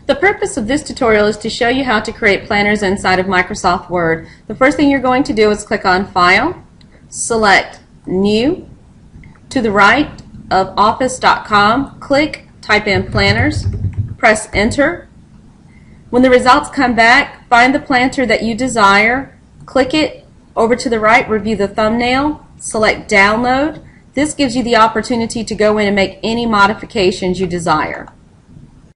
The purpose of this tutorial is to show you how to create planners inside of Microsoft Word. The first thing you're going to do is click on File, select New. To the right of office.com, click, type in Planners, press Enter. When the results come back, find the planner that you desire, click it. Over to the right, review the thumbnail, select Download. This gives you the opportunity to go in and make any modifications you desire.